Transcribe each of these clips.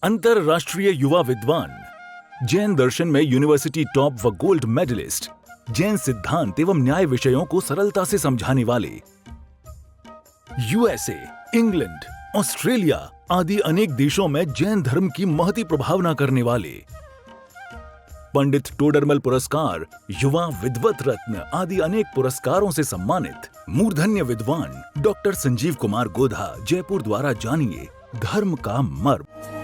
अंतरराष्ट्रीय युवा विद्वान, जैन दर्शन में यूनिवर्सिटी टॉप व गोल्ड मेडलिस्ट, जैन सिद्धांत एवं न्याय विषयों को सरलता से समझाने वाले, यूएसए, इंग्लैंड, ऑस्ट्रेलिया आदि अनेक देशों में जैन धर्म की महती प्रभावना करने वाले, पंडित टोडरमल पुरस्कार, युवा विद्वत रत्न आदि अनेक पुरस्कारों से सम्मानित मूर्धन्य विद्वान डॉक्टर संजीव कुमार गोधा जयपुर द्वारा जानिए धर्म का मर्म।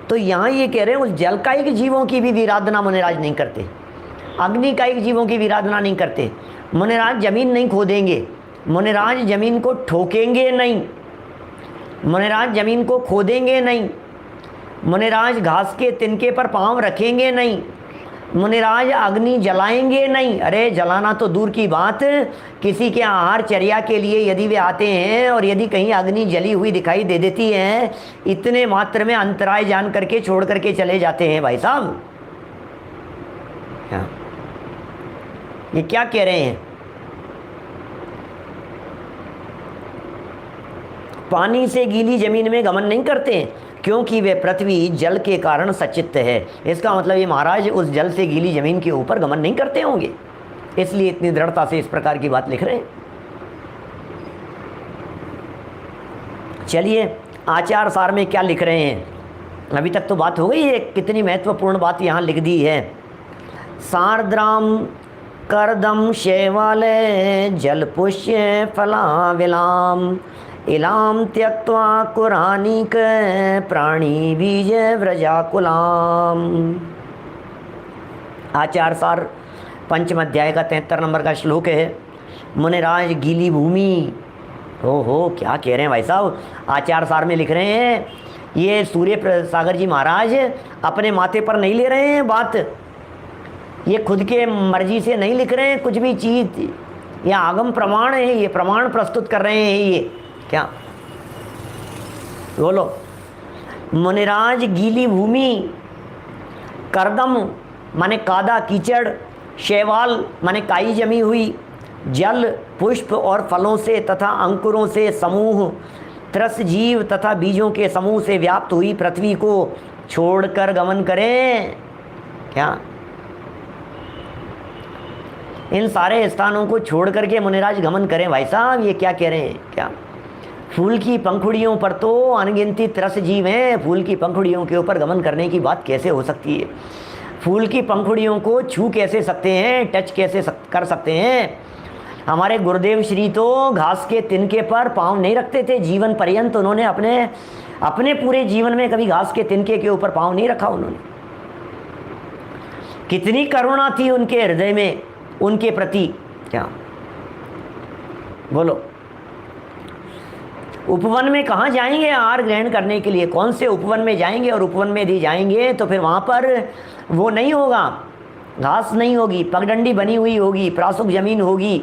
तो यहाँ ये कह रहे हैं उस जलकायिक जीवों की भी विराधना मुनिराज नहीं करते, अग्निकायिक जीवों की विराधना नहीं करते। मुनिराज जमीन नहीं खोदेंगे, मुनिराज जमीन को ठोकेंगे नहीं, मुनिराज जमीन को खोदेंगे नहीं, मुनिराज घास के तिनके पर पाँव रखेंगे नहीं, मुनिराज अग्नि जलाएंगे नहीं। अरे जलाना तो दूर की बात, किसी के आहार चर्या के लिए यदि वे आते हैं और यदि कहीं अग्नि जली हुई दिखाई दे देती है, इतने मात्र में अंतराय जान करके छोड़ करके चले जाते हैं। भाई साहब ये क्या कह रहे हैं? पानी से गीली जमीन में गमन नहीं करते क्योंकि वे पृथ्वी जल के कारण सचित्त है। इसका मतलब ये महाराज उस जल से गीली जमीन के ऊपर गमन नहीं करते होंगे, इसलिए इतनी दृढ़ता से इस प्रकार की बात लिख रहे हैं। चलिए आचार सार में क्या लिख रहे हैं? अभी तक तो बात हो गई है, कितनी महत्वपूर्ण बात यहाँ लिख दी है। सारद्राम करदम शैवालय जल पुष्य फला विलाम इलाम त्यक्त्वा कुरानिक प्राणी बीज व्रजाकुलाम। आचार सार पंचम अध्याय का 73 नंबर का श्लोक है। मुनिराज गीली भूमि, हो क्या कह रहे हैं भाई साहब? आचार सार में लिख रहे हैं, ये सूर्य सागर जी महाराज अपने माथे पर नहीं ले रहे हैं बात, ये खुद के मर्जी से नहीं लिख रहे हैं कुछ भी चीज़, यह आगम प्रमाण है, ये प्रमाण प्रस्तुत कर रहे हैं। ये क्या बोलो? मुनिराज गीली भूमि, करदम माने कादा कीचड़, शैवाल माने काई जमी हुई, जल पुष्प और फलों से तथा अंकुरों से समूह, त्रस जीव तथा बीजों के समूह से व्याप्त हुई पृथ्वी को छोड़कर गमन करें। क्या इन सारे स्थानों को छोड़ करके मुनिराज गमन करें? भाई साहब ये क्या कह रहे हैं? क्या फूल की पंखुड़ियों पर तो अनगिनती त्रस जीव हैं, फूल की पंखुड़ियों के ऊपर गमन करने की बात कैसे हो सकती है? फूल की पंखुड़ियों को छू कैसे सकते हैं, टच कैसे कर सकते हैं? हमारे गुरुदेव श्री तो घास के तिनके पर पाँव नहीं रखते थे जीवन पर्यंत, उन्होंने अपने पूरे जीवन में कभी घास के तिनके के ऊपर पाँव नहीं रखा उन्होंने। कितनी करुणा थी उनके हृदय में उनके प्रति। क्या बोलो? उपवन में कहाँ जाएंगे आहार ग्रहण करने के लिए? कौन से उपवन में जाएंगे? और उपवन में यदि जाएंगे तो फिर वहाँ पर वो नहीं होगा, घास नहीं होगी, पगडंडी बनी हुई होगी, प्रासुक जमीन होगी,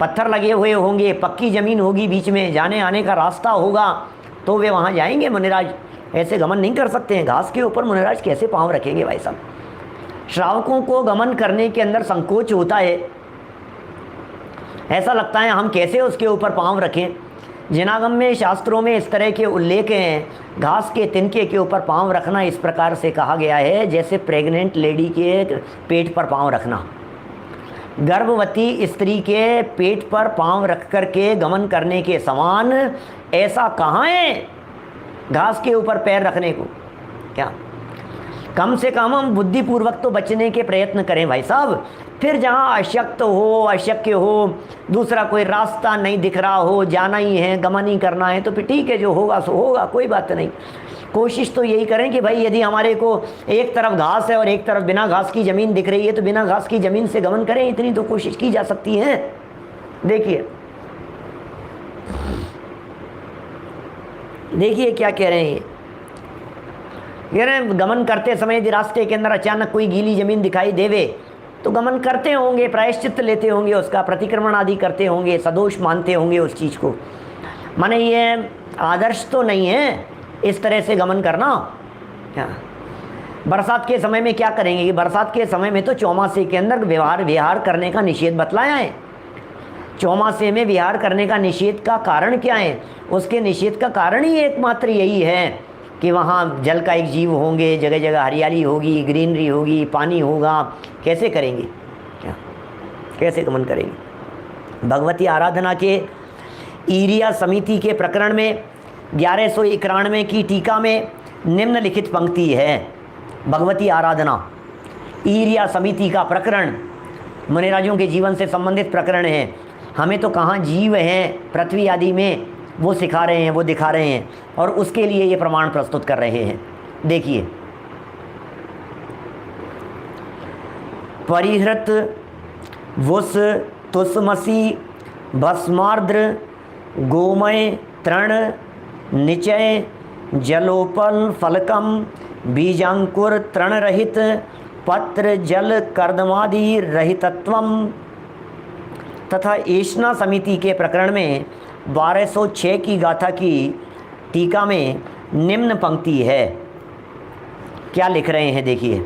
पत्थर लगे हुए होंगे, पक्की ज़मीन होगी, बीच में जाने आने का रास्ता होगा, तो वे वहाँ जाएंगे। मुनिराज ऐसे गमन नहीं कर सकते हैं। घास के ऊपर मुनिराज कैसे पाँव रखेंगे भाई साहब? श्रावकों को गमन करने के अंदर संकोच होता है, ऐसा लगता है हम कैसे उसके ऊपर पांव रखें। जिनागम में, शास्त्रों में इस तरह के उल्लेख हैं। घास के तिनके के ऊपर पांव रखना इस प्रकार से कहा गया है जैसे प्रेग्नेंट लेडी के पेट पर पांव रखना। गर्भवती स्त्री के पेट पर पांव रख करके गमन करने के समान ऐसा कहाँ है घास के ऊपर पैर रखने को। क्या कम से कम हम बुद्धिपूर्वक तो बचने के प्रयत्न करें भाई साहब। फिर जहाँ अशक्त हो, अशक्य हो, दूसरा कोई रास्ता नहीं दिख रहा हो, जाना ही है, गमन ही करना है, तो फिर ठीक है, जो होगा सो होगा, कोई बात नहीं। कोशिश तो यही करें कि भाई यदि हमारे को एक तरफ घास है और एक तरफ बिना घास की ज़मीन दिख रही है तो बिना घास की ज़मीन से गमन करें, इतनी तो कोशिश की जा सकती है। देखिए क्या कह रहे हैं कह रहे हैं गमन करते समय यदि रास्ते के अंदर अचानक कोई गीली ज़मीन दिखाई देवे तो गमन करते होंगे, प्रायश्चित लेते होंगे, उसका प्रतिक्रमण आदि करते होंगे, सदोष मानते होंगे उस चीज़ को। माने ये आदर्श तो नहीं है इस तरह से गमन करना। बरसात के समय में क्या करेंगे कि बरसात के समय में तो चौमासे के अंदर विहार करने का निषेध बतलाया है। चौमासे में विहार करने का निषेध का कारण क्या है? उसके निषेध का कारण ही एकमात्र यही है कि वहाँ जल का एक जीव होंगे, जगह जगह हरियाली होगी, ग्रीनरी होगी, पानी होगा। कैसे करेंगे? क्या कैसे गमन करेंगे? भगवती आराधना के ईरिया समिति के प्रकरण में 1191 की टीका में निम्नलिखित पंक्ति है। भगवती आराधना ईरिया समिति का प्रकरण मुनिराजों के जीवन से संबंधित प्रकरण है। हमें तो कहाँ जीव हैं पृथ्वी आदि में वो सिखा रहे हैं, वो दिखा रहे हैं, और उसके लिए ये प्रमाण प्रस्तुत कर रहे हैं। देखिए, परिहृत वुस तुसमसी भस्मार्द्र गोमय तृण निचय जलोपल फलकम बीजांकुर तृण रहित पत्र जल कर्दमादि रहितत्वम तथा ऐष्णा समिति के प्रकरण में 1206 की गाथा की टीका में निम्न पंक्ति है। क्या लिख रहे हैं देखिए।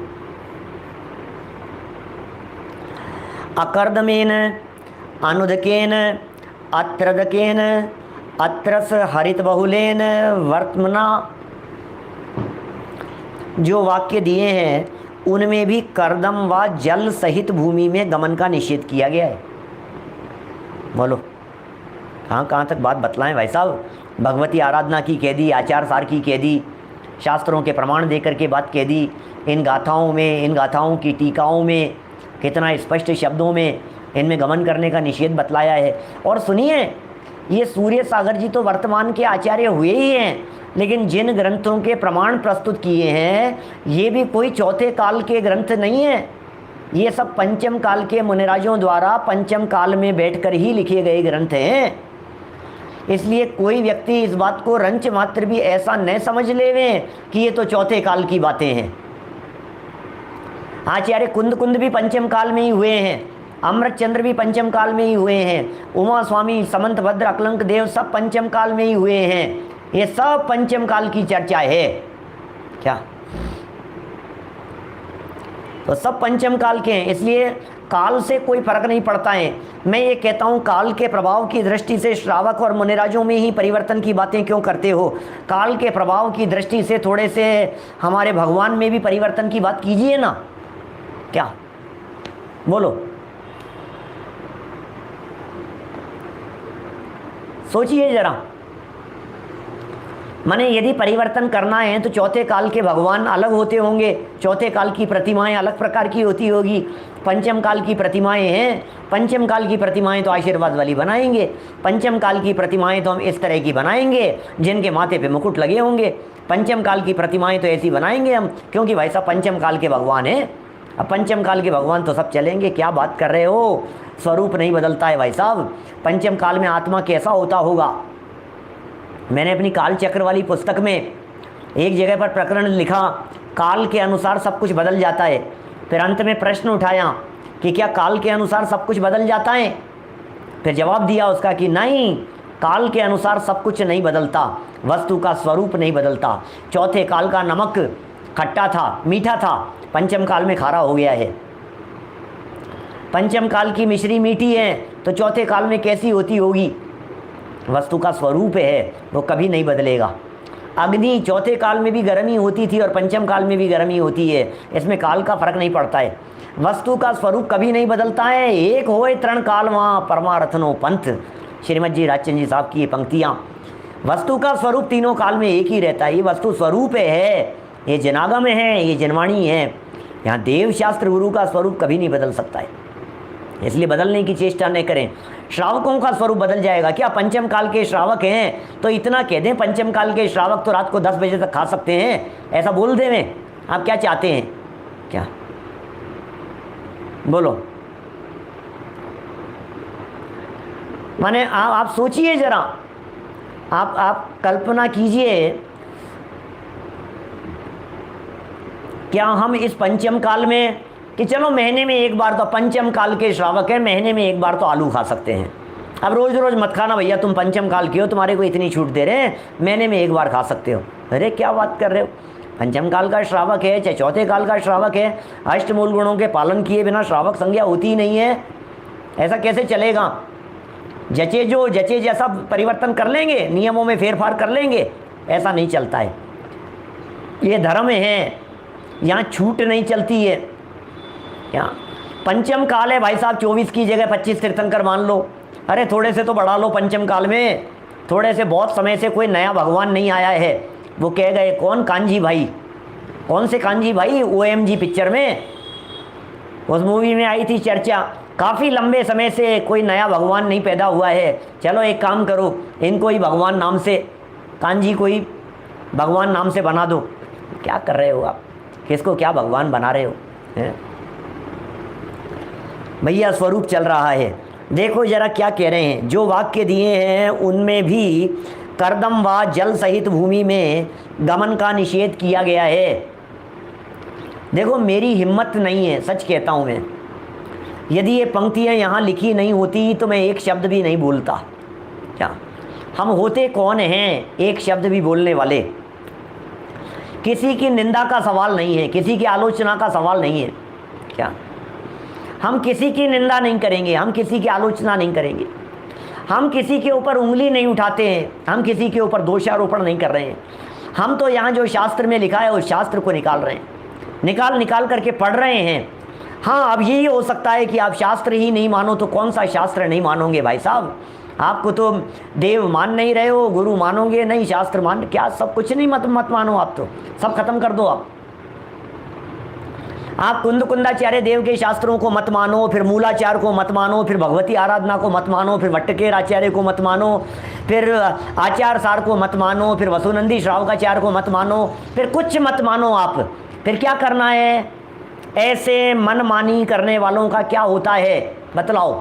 अकर्दमेन अनुदकेन अत्रदकेन अत्रस हरित बहुलेन वर्तमना, जो वाक्य दिए हैं उनमें भी कर्दम व जल सहित भूमि में गमन का निषेध किया गया है। बोलो कहाँ तक बात बतलाएं भाई साहब। भगवती आराधना की कह दी, आचार सार की कह दी, शास्त्रों के प्रमाण देकर के बात कह दी, इन गाथाओं की टीकाओं में कितना स्पष्ट शब्दों में इनमें गमन करने का निषेध बतलाया है। और सुनिए, ये सूर्य सागर जी तो वर्तमान के आचार्य हुए ही हैं, लेकिन जिन ग्रंथों के प्रमाण प्रस्तुत किए हैं ये भी कोई चौथे काल के ग्रंथ नहीं है। ये सब पंचम काल के मुनिराजों द्वारा पंचम काल में बैठकर ही लिखे गए ग्रंथ हैं। इसलिए कोई व्यक्ति इस बात को रंच मात्र भी ऐसा न समझ लेवे कि ये तो चौथे काल की बातें हैं। आचार्य कुंद भी पंचम काल में ही हुए हैं, अमृत चंद्र भी पंचम काल में ही हुए हैं, उमा स्वामी, समंत भद्र, अकलंक देव सब पंचम काल में ही हुए हैं। ये सब पंचम काल की चर्चा है। क्या तो सब पंचम काल के हैं, इसलिए काल से कोई फर्क नहीं पड़ता है। मैं ये कहता हूँ काल के प्रभाव की दृष्टि से श्रावक और मुनिराजों में ही परिवर्तन की बातें क्यों करते हो? काल के प्रभाव की दृष्टि से थोड़े से हमारे भगवान में भी परिवर्तन की बात कीजिए ना। क्या बोलो, सोचिए जरा। माने यदि परिवर्तन करना है तो चौथे काल के भगवान अलग होते होंगे, चौथे काल की प्रतिमाएं अलग प्रकार की होती होगी। पंचम काल की प्रतिमाएं हैं, पंचम काल की प्रतिमाएं तो आशीर्वाद वाली बनाएंगे, पंचम काल की प्रतिमाएं तो हम इस तरह की बनाएंगे जिनके माथे पे मुकुट लगे होंगे। पंचम काल की प्रतिमाएं तो ऐसी बनाएंगे हम, क्योंकि भाई साहब पंचम काल के भगवान हैं। अब पंचम काल के भगवान तो सब चलेंगे। क्या बात कर रहे हो? स्वरूप नहीं बदलता है भाई साहब। पंचम काल में आत्मा कैसा होता होगा? मैंने अपनी काल चक्र वाली पुस्तक में एक जगह पर प्रकरण लिखा, काल के अनुसार सब कुछ बदल जाता है। फिर अंत में प्रश्न उठाया कि क्या काल के अनुसार सब कुछ बदल जाता है? फिर जवाब दिया उसका कि नहीं, काल के अनुसार सब कुछ नहीं बदलता, वस्तु का स्वरूप नहीं बदलता। चौथे काल का नमक खट्टा था, मीठा था, पंचम काल में खारा हो गया है। पंचम काल की मिश्री मीठी है तो चौथे काल में कैसी होती होगी? वस्तु का स्वरूप है, वो कभी नहीं बदलेगा। अग्नि चौथे काल में भी गर्मी होती थी और पंचम काल में भी गर्मी होती है, इसमें काल का फर्क नहीं पड़ता है। वस्तु का स्वरूप कभी नहीं बदलता है। एक होए तरण काल वहाँ परमारथनो पंथ, श्रीमद जी राजचंद्र जी साहब की ये पंक्तियाँ। वस्तु का स्वरूप तीनों काल में एक ही रहता है। ये वस्तु स्वरूप है, ये जनागम है, ये जनवाणी है। यहाँ देव शास्त्र गुरु का स्वरूप कभी नहीं बदल सकता है, इसलिए बदलने की चेष्टा नहीं करें। श्रावकों का स्वरूप बदल जाएगा क्या? पंचम काल के श्रावक हैं तो इतना कह दें, पंचम काल के श्रावक तो रात को 10 बजे तक खा सकते हैं, ऐसा बोल दें। में आप क्या चाहते हैं? क्या बोलो? माने आप सोचिए जरा, आप कल्पना कीजिए, क्या हम इस पंचम काल में कि चलो महीने में एक बार तो, पंचम काल के श्रावक है, महीने में एक बार तो आलू खा सकते हैं। अब रोज़ रोज़ मत खाना भैया, तुम पंचम काल के हो, तुम्हारे को इतनी छूट दे रहे हैं, महीने में एक बार खा सकते हो। अरे क्या बात कर रहे हो? पंचम काल का श्रावक है चाहे चौथे काल का श्रावक है, अष्टमूल गुणों के पालन किए बिना श्रावक संज्ञा होती ही नहीं है। ऐसा कैसे चलेगा? जचे जैसा परिवर्तन कर लेंगे, नियमों में फेरफार कर लेंगे, ऐसा नहीं चलता है। ये धर्म है, यहाँ छूट नहीं चलती है। क्या पंचम काल है भाई साहब, 24 की जगह 25 तीर्थंकर मान लो। अरे थोड़े से तो बढ़ा लो पंचम काल में, थोड़े से, बहुत समय से कोई नया भगवान नहीं आया है। वो कह गए कौन? कांजी भाई। कौन से कांजी भाई? OMG पिक्चर में, उस मूवी में आई थी चर्चा। काफ़ी लंबे समय से कोई नया भगवान नहीं पैदा हुआ है, चलो एक काम करो, इनको ही भगवान नाम से, कांजी को ही भगवान नाम से बना दो। क्या कर रहे हो आप? किसको क्या भगवान बना रहे हो? भैया स्वरूप चल रहा है। देखो जरा क्या कह रहे हैं, जो वाक्य दिए हैं उनमें भी कर्दम व जल सहित भूमि में गमन का निषेध किया गया है। देखो मेरी हिम्मत नहीं है, सच कहता हूँ मैं, यदि ये पंक्तियाँ यहाँ लिखी नहीं होती तो मैं एक शब्द भी नहीं बोलता। क्या हम होते कौन हैं एक शब्द भी बोलने वाले? किसी की निंदा का सवाल नहीं है, किसी की आलोचना का सवाल नहीं है। क्या हम किसी की निंदा नहीं करेंगे, हम किसी की आलोचना नहीं करेंगे, हम किसी के ऊपर उंगली नहीं उठाते हैं, हम किसी के ऊपर दोषारोपण नहीं कर रहे हैं। हम तो यहाँ जो शास्त्र में लिखा है उस शास्त्र को निकाल रहे हैं, निकाल करके पढ़ रहे हैं। हाँ, अब यही हो सकता है कि आप शास्त्र ही नहीं मानो तो कौन सा शास्त्र नहीं मानोगे भाई साहब? आपको तो देव मान नहीं रहे हो, गुरु मानोगे नहीं, शास्त्र मान, क्या सब कुछ नहीं, मत मानो, आप तो सब खत्म कर दो। आप कुंदाचार्य देव के शास्त्रों को मत मानो, फिर मूलाचार को मत मानो, फिर भगवती आराधना को मत मानो, फिर वट्टकेर आचार्य को मत मानो, फिर आचार सार को मत मानो, फिर वसुनंदी श्रावकाचार्य को मत मानो, फिर कुछ मत मानो आप। फिर क्या करना है? ऐसे मनमानी करने वालों का क्या होता है बतलाओ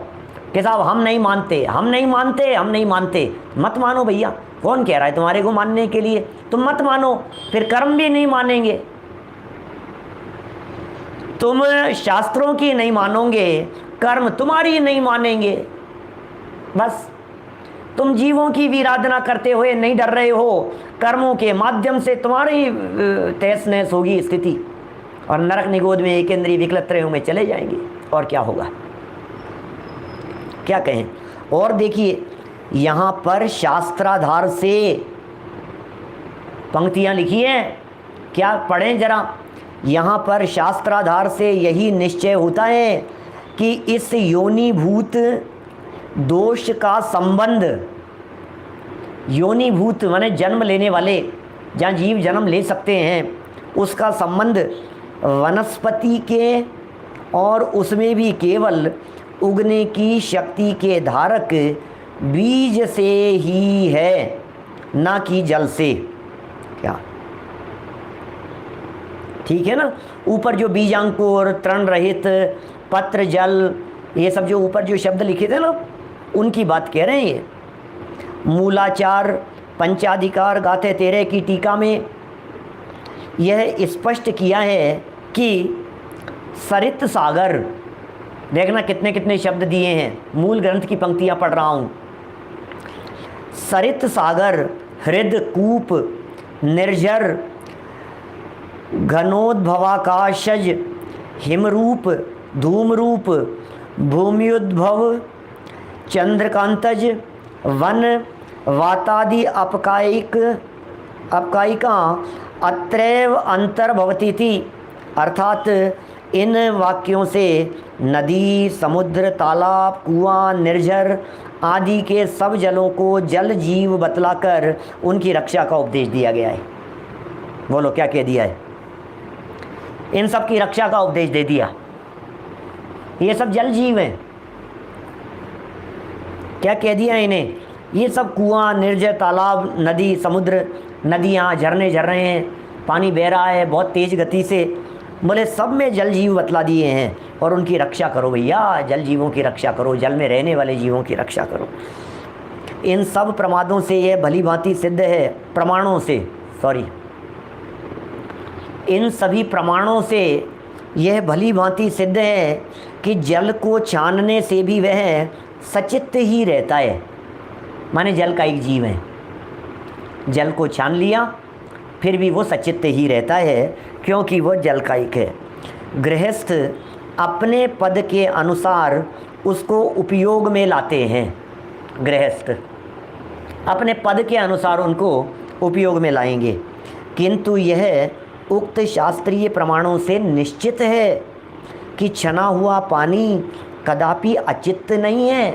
कि साहब हम नहीं मानते, हम नहीं मानते, हम नहीं मानते। मत मानो भैया, कौन कह रहा है तुम्हारे को मानने के लिए? तुम मत मानो, फिर कर्म भी नहीं मानेंगे। तुम शास्त्रों की नहीं मानोगे, कर्म तुम्हारी नहीं मानेंगे। बस तुम जीवों की भी आराधना करते हुए नहीं डर रहे हो, कर्मों के माध्यम से तुम्हारी तहस नहस होगी स्थिति, और नरक निगोद में एक इंद्रिय विकलत्रयों में चले जाएंगे। और क्या होगा, क्या कहें? और देखिए यहाँ पर शास्त्राधार से पंक्तियाँ लिखी हैं, क्या पढ़ें जरा। यहाँ पर शास्त्राधार से यही निश्चय होता है कि इस योनिभूत दोष का संबंध, योनिभूत माने जन्म लेने वाले, जहाँ जीव जन्म ले सकते हैं, उसका संबंध वनस्पति के और उसमें भी केवल उगने की शक्ति के धारक बीज से ही है, ना कि जल से। क्या ठीक है ना? ऊपर जो बीजांकुर, तृण रहित, पत्र, जल, ये सब जो ऊपर जो शब्द लिखे थे ना, उनकी बात कह रहे हैं ये। मूलाचार पंचाधिकार गाथे तेरे की टीका में यह स्पष्ट किया है कि सरित सागर, देखना कितने कितने शब्द दिए हैं, मूल ग्रंथ की पंक्तियां पढ़ रहा हूँ। सरित सागर, हृद, कूप, निर्जर, घनोद्भवाकाशज हिमरूप धूमरूप भूम्युद्भव चंद्रकांतज वन वातादि अपकायिका अत्रैव अंतर्भवती थी। अर्थात इन वाक्यों से नदी, समुद्र, तालाब, कुआं, निर्झर आदि के सब जलों को जल जीव बतलाकर उनकी रक्षा का उपदेश दिया गया है। बोलो क्या कह दिया है? इन सब की रक्षा का उपदेश दे दिया। ये सब जल जीव हैं। क्या कह दिया इन्हें? ये सब कुआं, निर्जर, तालाब, नदी, समुद्र, नदियाँ, झरने झर रहे हैं, पानी बह रहा है बहुत तेज़ गति से, बोले सब में जल जीव बतला दिए हैं और उनकी रक्षा करो भैया, जल जीवों की रक्षा करो, जल में रहने वाले जीवों की रक्षा करो। इन सब प्रमादों से यह भली भांति सिद्ध है, प्रमाणों से, सॉरी, इन सभी प्रमाणों से यह भली भांति सिद्ध है कि जल को छानने से भी वह सचित्त ही रहता है। माने जल का एक जीव है, जल को छान लिया फिर भी वो सचित्त ही रहता है, क्योंकि वो जल का एक है। गृहस्थ अपने पद के अनुसार उसको उपयोग में लाते हैं। गृहस्थ अपने पद के अनुसार उनको उपयोग में लाएंगे, किंतु यह उक्त शास्त्रीय प्रमाणों से निश्चित है कि छना हुआ पानी कदापि अचित्त नहीं है।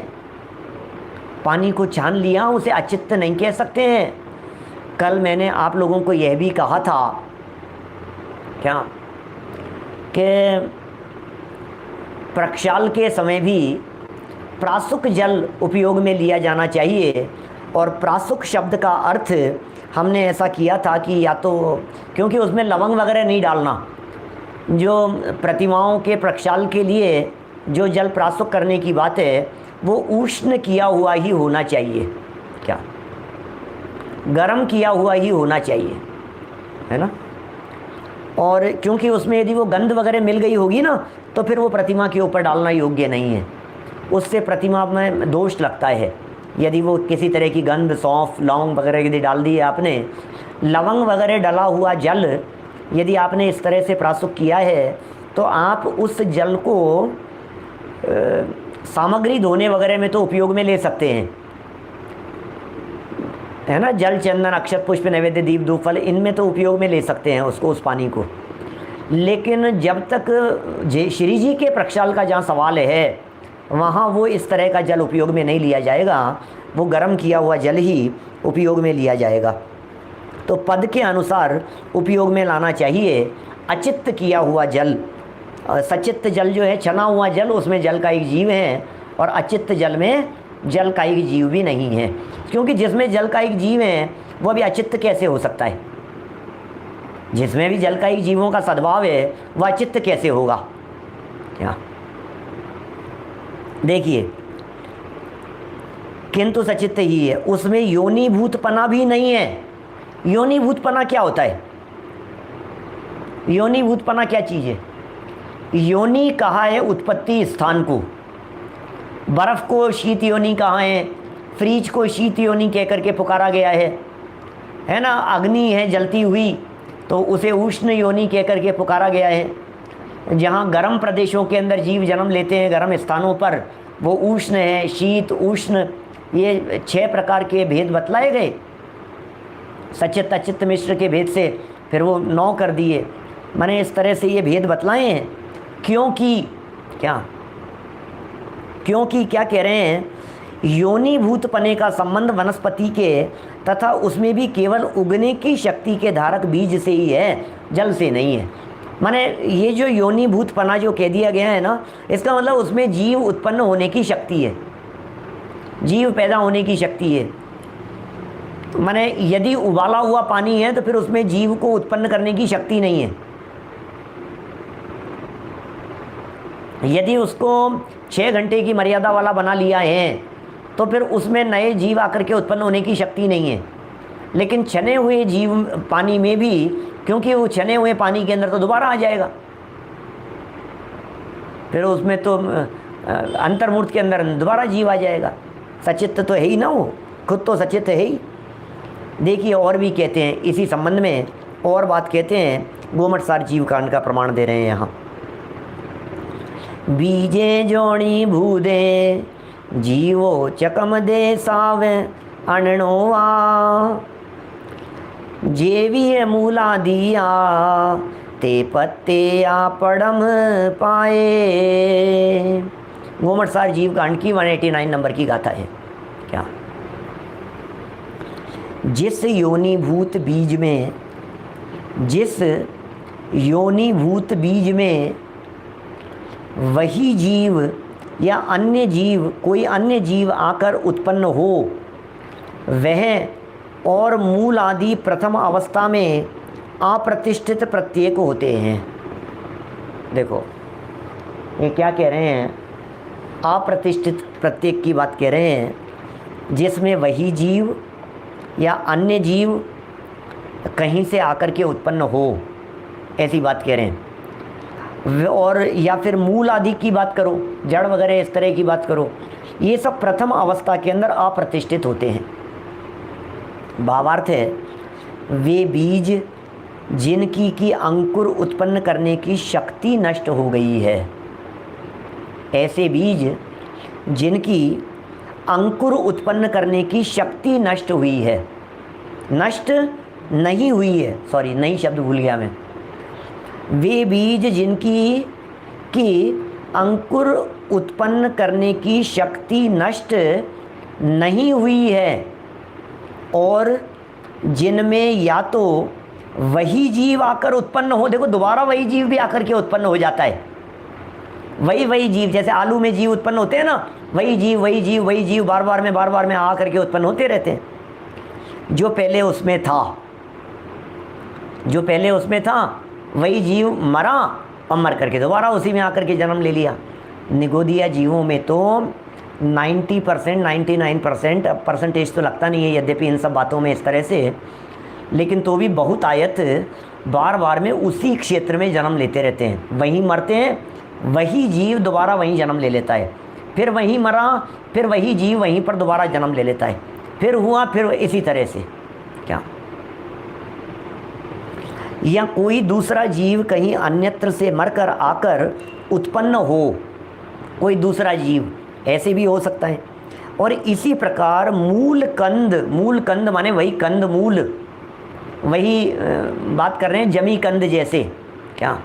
पानी को छान लिया उसे अचित्त नहीं कह सकते हैं। कल मैंने आप लोगों को यह भी कहा था क्या कि प्रक्षाल के समय भी प्रासुक जल उपयोग में लिया जाना चाहिए। और प्रासुक शब्द का अर्थ हमने ऐसा किया था कि या तो क्योंकि उसमें लवंग वगैरह नहीं डालना, जो प्रतिमाओं के प्रक्षाल के लिए जो जल प्रासुक करने की बात है वो उष्ण किया हुआ ही होना चाहिए, क्या गरम किया हुआ ही होना चाहिए, है ना। और क्योंकि उसमें यदि वो गंध वगैरह मिल गई होगी ना तो फिर वो प्रतिमा के ऊपर डालना योग्य नहीं है, उससे प्रतिमा में दोष लगता है। यदि वो किसी तरह की गंध, सौंफ, लौंग वगैरह यदि डाल दी है आपने, लवंग वगैरह डला हुआ जल यदि आपने इस तरह से प्रासुक किया है तो आप उस जल को सामग्री धोने वगैरह में तो उपयोग में ले सकते हैं, है ना। जल, चंदन, अक्षत, पुष्प, नैवेद्य, दीप, धूप, फल, इनमें तो उपयोग में ले सकते हैं उसको, उस पानी को। लेकिन जब तक श्री जी के प्रक्षाल का जहाँ सवाल है वहाँ वो इस तरह का जल उपयोग में नहीं लिया जाएगा, वो गर्म किया हुआ जल ही उपयोग में लिया जाएगा। तो पद के अनुसार उपयोग में लाना चाहिए। अचित्त किया हुआ जल, सचित्त जल जो है, छना हुआ जल, उसमें जल का एक जीव है, और अचित्त जल में जल का एक जीव भी नहीं है, क्योंकि जिसमें जल का एक जीव है वो भी अचित्त कैसे हो सकता है? जिसमें भी जल का एक जीवों का सद्भाव है वह अचित्त कैसे होगा? क्या देखिए, किंतु सचित्त ही है, उसमें योनिभूतपना भी नहीं है। योनिभूतपना क्या होता है? योनिभूतपना क्या चीज़ है? योनि कहा है उत्पत्ति स्थान को, बर्फ़ को शीत योनि कहा है, फ्रीज को शीत योनि कह करके पुकारा गया है ना। अग्नि है जलती हुई तो उसे उष्ण योनि कह करके पुकारा गया है। जहाँ गर्म प्रदेशों के अंदर जीव जन्म लेते हैं, गर्म स्थानों पर, वो उष्ण है, शीत, उष्ण, ये 6 प्रकार के भेद बतलाए गए। सचित्त, अचित्त, मिश्र के भेद से फिर वो 9 कर दिए। मैंने इस तरह से ये भेद बतलाए हैं, क्योंकि क्या कह रहे हैं? योनिभूतपने का संबंध वनस्पति के तथा उसमें भी केवल उगने की शक्ति के धारक बीज से ही है, जल से नहीं है। माने ये जो योनिभूतपना जो कह दिया गया है ना, इसका मतलब उसमें जीव उत्पन्न होने की शक्ति है, जीव पैदा होने की शक्ति है। माने यदि उबाला हुआ पानी है तो फिर उसमें जीव को उत्पन्न करने की शक्ति नहीं है। यदि उसको 6 घंटे की मर्यादा वाला बना लिया है तो फिर उसमें नए जीव आकर के उत्पन्न होने की शक्ति नहीं है। लेकिन छने हुए जीव पानी में भी, क्योंकि वो छने हुए पानी के अंदर तो दोबारा आ जाएगा, फिर उसमें तो अंतर्मूर्त के अंदर दोबारा जीव आ जाएगा। सचित्त तो है ही ना, वो खुद तो सचित्त है ही। देखिए और भी कहते हैं इसी संबंध में, और बात कहते हैं गोमटसार जीव कांड का प्रमाण दे रहे हैं यहाँ। बीजे जोणी भूदे जीवो चकम दे सावे अनणोवा जेवी मूला दिया ते पत्ते आ पड़म पाए। गोमटसार जीव कांड की 189 नंबर की गाथा है। क्या? जिस योनिभूत बीज में, जिस योनिभूत बीज में वही जीव या अन्य जीव, कोई अन्य जीव आकर उत्पन्न हो, वह और मूल आदि प्रथम अवस्था में अप्रतिष्ठित प्रत्येक होते हैं। देखो ये क्या कह रहे हैं, अप्रतिष्ठित प्रत्येक की बात कह रहे हैं, जिसमें वही जीव या अन्य जीव कहीं से आकर के उत्पन्न हो, ऐसी बात कह रहे हैं। और या फिर मूल आदि की बात करो, जड़ वगैरह इस तरह की बात करो, ये सब प्रथम अवस्था के अंदर अप्रतिष्ठित होते हैं। भावार्थ है, वे बीज जिनकी की अंकुर उत्पन्न करने की शक्ति नष्ट हो गई है, ऐसे बीज जिनकी अंकुर उत्पन्न करने की शक्ति नष्ट हुई है, नष्ट नहीं हुई है, सॉरी नई शब्द भूल गया मैं, वे बीज जिनकी की अंकुर उत्पन्न करने की शक्ति नष्ट नहीं हुई है और जिनमें या तो वही जीव आकर उत्पन्न हो, देखो दोबारा वही जीव भी आकर के उत्पन्न हो जाता है, वही जीव, जैसे आलू में जीव उत्पन्न होते हैं ना, वही जीव बार बार में आकर के उत्पन्न होते रहते हैं। जो पहले उसमें था वही जीव मरा और मर करके दोबारा उसी में आकर के जन्म ले लिया। निगोदिया जीवों में तो 90% 99% परसेंटेज तो लगता नहीं है यद्यपि इन सब बातों में इस तरह से, लेकिन तो भी बहुत आयत बार बार में उसी क्षेत्र में जन्म लेते रहते हैं, वहीं मरते हैं, वही जीव दोबारा वहीं जन्म ले लेता है, फिर वहीं मरा, फिर वही जीव वहीं पर दोबारा जन्म ले लेता है, फिर हुआ, फिर इसी तरह से। क्या? या कोई दूसरा जीव कहीं अन्यत्र से मरकर आकर उत्पन्न हो, कोई दूसरा जीव ऐसे भी हो सकता है। और इसी प्रकार मूल कंद माने वही कंद मूल, वही बात कर रहे हैं जमी कंद जैसे। क्या?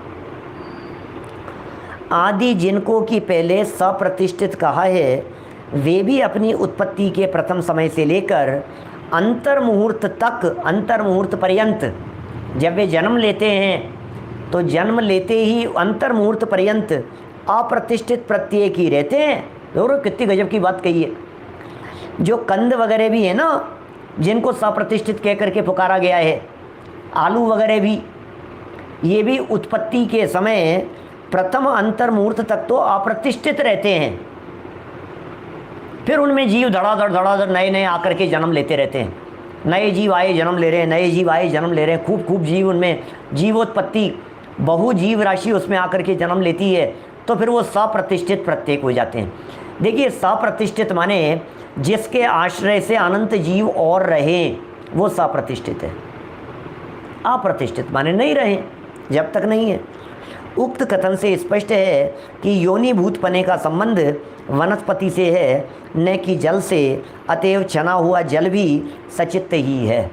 आदि जिनको कि पहले सप्रतिष्ठित कहा है, वे भी अपनी उत्पत्ति के प्रथम समय से लेकर अंतर्मुहूर्त तक, अंतर्मुहूर्त पर्यंत, जब वे जन्म लेते हैं तो जन्म लेते ही अंतर्मुहूर्त पर्यंत अप्रतिष्ठित प्रत्येक ही रहते हैं। देखो कितनी गजब की बात कही है। जो कंद वगैरह भी है ना, जिनको सप्रतिष्ठित कह करके पुकारा गया है, आलू वगैरह भी, ये भी उत्पत्ति के समय प्रथम अंतर्मुहूर्त तक तो अप्रतिष्ठित रहते हैं, फिर उनमें जीव धड़ाधड़ नए आकर के जन्म लेते रहते हैं, नए जीव आए जन्म ले रहे हैं, नए जीव आए जन्म ले रहे हैं, खूब जीव, उनमें जीवोत्पत्ति, बहु जीव राशि उसमें आकर के जन्म लेती है, तो फिर वो सप्रतिष्ठित प्रत्येक हो जाते हैं। देखिए सप्रतिष्ठित माने जिसके आश्रय से अनंत जीव और रहे, वो सप्रतिष्ठित है। अप्रतिष्ठित माने नहीं रहे, जब तक नहीं है। उक्त कथन से स्पष्ट है कि योनिभूत पने का संबंध वनस्पति से है, न कि जल से, अतएव छना हुआ जल भी सचित्त ही है।